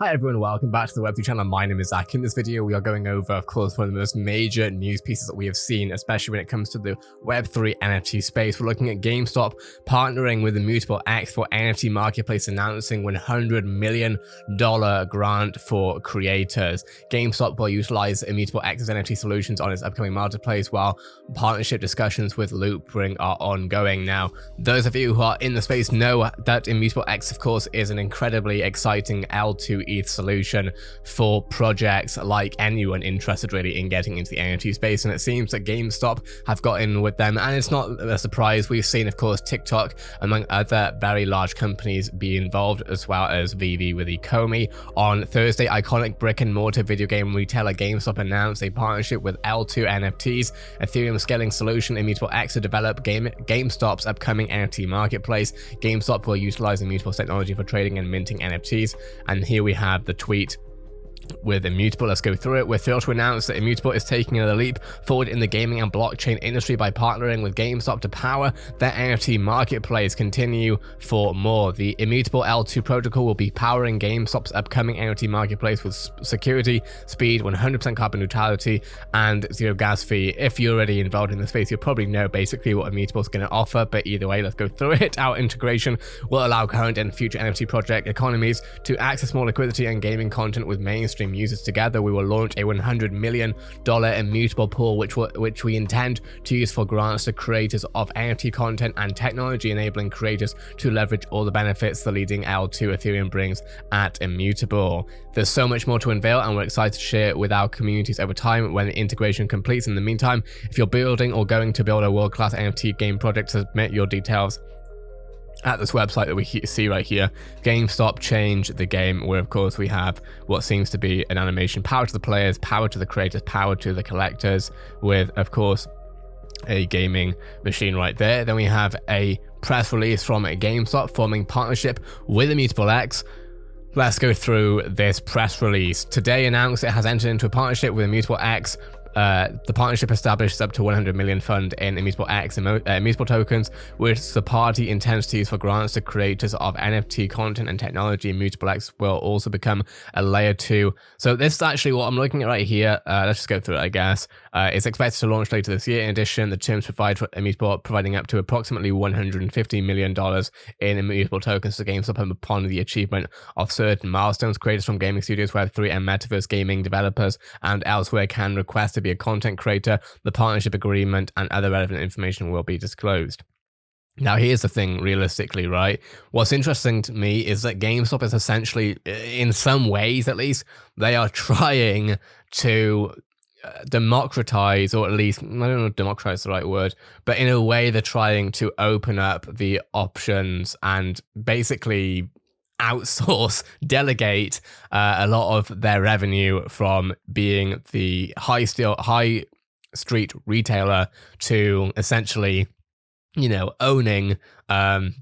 Hi everyone, welcome back to the Web3 channel. My name is Zach. In this video, we are going over, of course, one of the most major news pieces that we have seen, especially when it comes to the Web3 NFT space. We're looking at Gamestop partnering with ImmutableX for NFT marketplace, announcing $100 million grant for creators. Gamestop will utilize ImmutableX's NFT solutions on its upcoming marketplace, while partnership discussions with Loopring are ongoing. Now, those of you who are in the space know that ImmutableX, of course, is an incredibly exciting L2 ETH solution for projects like anyone interested really in getting into the NFT space, and it seems that GameStop have got in with them, and it's not a surprise. We've seen, of course, TikTok among other very large companies be involved, as well as VV with Ecomi. On Thursday, iconic brick and mortar video game retailer GameStop announced a partnership with L2 NFTs, Ethereum scaling solution ImmutableX, to develop GameStop's upcoming NFT marketplace. GameStop will utilize Immutable's technology for trading and minting NFTs, and here we have the tweet with Immutable. Let's go through it. We're thrilled to announce that Immutable is taking another leap forward in the gaming and blockchain industry by partnering with GameStop to power their NFT marketplace. Continue for more. The Immutable L2 protocol will be powering GameStop's upcoming NFT marketplace with security, speed, 100% carbon neutrality, and zero gas fee. If you're already involved in the space, you'll probably know basically what Immutable is going to offer, but either way, let's go through it. Our integration will allow current and future NFT project economies to access more liquidity and gaming content with mainstream users. Together, we will launch a $100 million immutable pool, which we intend to use for grants to creators of NFT content and technology, enabling creators to leverage all the benefits the leading L2 Ethereum brings at Immutable. There's so much more to unveil, and we're excited to share with our communities over time when the integration completes. In the meantime, if you're building or going to build a world-class NFT game project, submit your details at this website that we see right here, GameStop Change the Game, where of course we have what seems to be an animation, power to the players, power to the creators, power to the collectors, with of course a gaming machine right there. Then we have a press release from GameStop forming partnership with ImmutableX. Let's go through this press release. Today announced it has entered into a partnership with ImmutableX. The partnership establishes up to $100 million fund in ImmutableX immutable tokens, which the party intends to use for grants to creators of NFT content and technology. ImmutableX will also become a layer 2. So this is actually what I'm looking at right here. Let's just go through it, I guess. It's expected to launch later this year. In addition, the terms provide for Immutable providing up to approximately $150 million in immutable tokens to GameStop upon the achievement of certain milestones. Creators from gaming studios, Web3 and Metaverse gaming developers and elsewhere can request to be a content creator. The partnership agreement and other relevant information will be disclosed. Now, here's the thing, realistically, right? What's interesting to me is that GameStop is essentially, in some ways at least, they are trying to democratize, or at least, I don't know if democratize is the right word, but in a way they're trying to open up the options and basically outsource, delegate a lot of their revenue from being the high street retailer to essentially, owning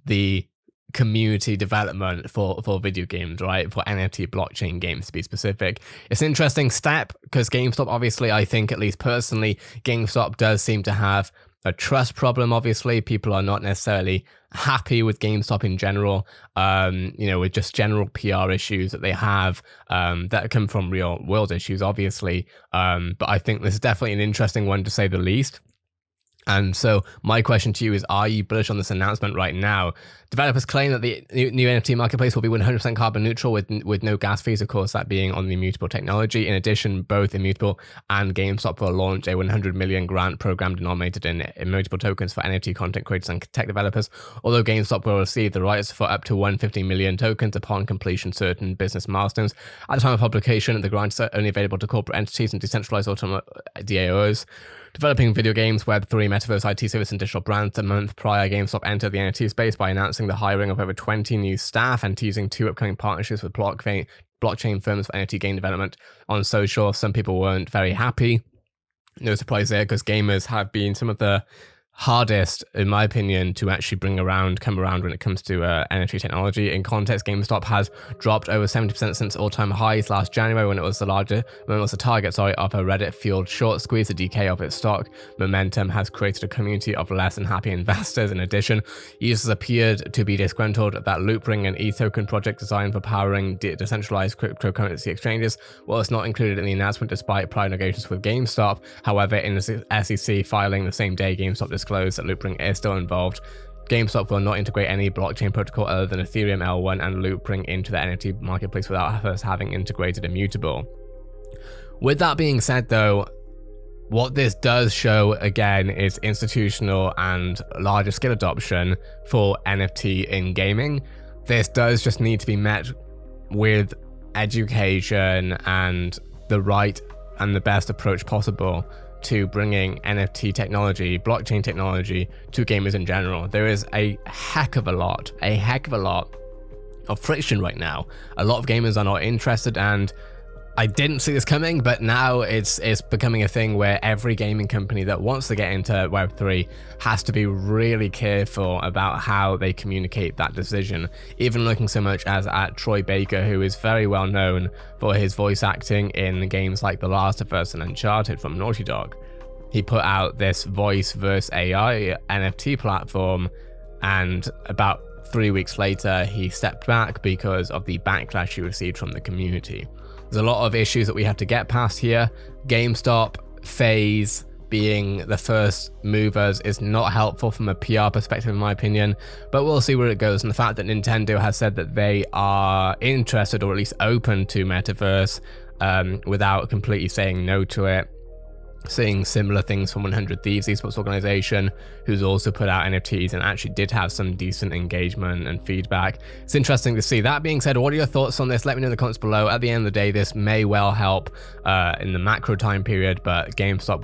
the community development for video games, right? For NFT blockchain games to be specific. It's an interesting step because GameStop, obviously, I think, at least personally, GameStop does seem to have a trust problem. Obviously, people are not necessarily happy with GameStop in general, with just general PR issues that they have that come from real world issues, obviously. But I think this is definitely an interesting one to say the least. And so my question to you is, are you bullish on this announcement right now? Developers claim that the new NFT marketplace will be 100% carbon neutral with no gas fees, of course, that being on the Immutable technology. In addition, both Immutable and GameStop will launch a $100 million grant program denominated in Immutable tokens for NFT content creators and tech developers, although GameStop will receive the rights for up to 150 million tokens upon completion certain business milestones. At the time of publication, the grant is only available to corporate entities and decentralized autonomous DAOs. Developing video games, Web3, Metaverse, IT service, and digital brands. A month prior, GameStop entered the NFT space by announcing the hiring of over 20 new staff and teasing 2 upcoming partnerships with blockchain firms for NFT game development on social. Some people weren't very happy. No surprise there, because gamers have been some of the hardest, in my opinion, to actually come around when it comes to NFT technology. In context, GameStop has dropped over 70% since all-time highs last January when it was the target of a Reddit-fueled short squeeze. The decay of its stock momentum has created a community of less than happy investors. In addition, users appeared to be disgruntled that Loopring, an ETH token project designed for powering decentralized cryptocurrency exchanges, was not included in the announcement despite prior negotiations with GameStop. However, in the SEC filing the same day, GameStop disclosed that Loopring is still involved. GameStop will not integrate any blockchain protocol other than Ethereum L1 and Loopring into the NFT marketplace without first having integrated Immutable. With that being said though, what this does show again is institutional and larger scale adoption for NFT in gaming. This does just need to be met with education and the right and the best approach possible to bringing NFT technology, blockchain technology to gamers in general. There is a heck of a lot of friction right now. A lot of gamers are not interested, and I didn't see this coming, but now it's becoming a thing where every gaming company that wants to get into Web3 has to be really careful about how they communicate that decision. Even looking so much as at Troy Baker, who is very well known for his voice acting in games like The Last of Us and Uncharted from Naughty Dog. He put out this voice versus AI NFT platform, and about 3 weeks later, he stepped back because of the backlash he received from the community. There's a lot of issues that we have to get past here. GameStop, FaZe being the first movers is not helpful from a PR perspective, in my opinion, but we'll see where it goes. And the fact that Nintendo has said that they are interested, or at least open to Metaverse, without completely saying no to it. Seeing similar things from 100 Thieves esports organization, who's also put out NFTs and actually did have some decent engagement and feedback. It's interesting to see. That being said, what are your thoughts on this? Let me know in the comments below. At the end of the day, this may well help in the macro time period, but GameStop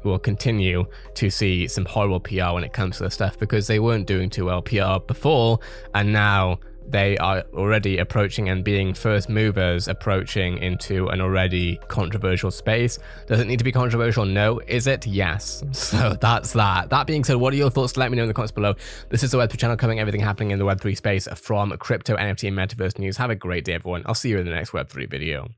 will continue to see some horrible PR when it comes to this stuff, because they weren't doing too well PR before, and now they are already approaching and being first movers approaching into an already controversial space. Does it need to be controversial? No. Is it? Yes. So that's that. That being said, what are your thoughts? Let me know in the comments below. This is the Web3 channel covering everything happening in the Web3 space from crypto, NFT, and metaverse news. Have a great day, everyone. I'll see you in the next Web3 video.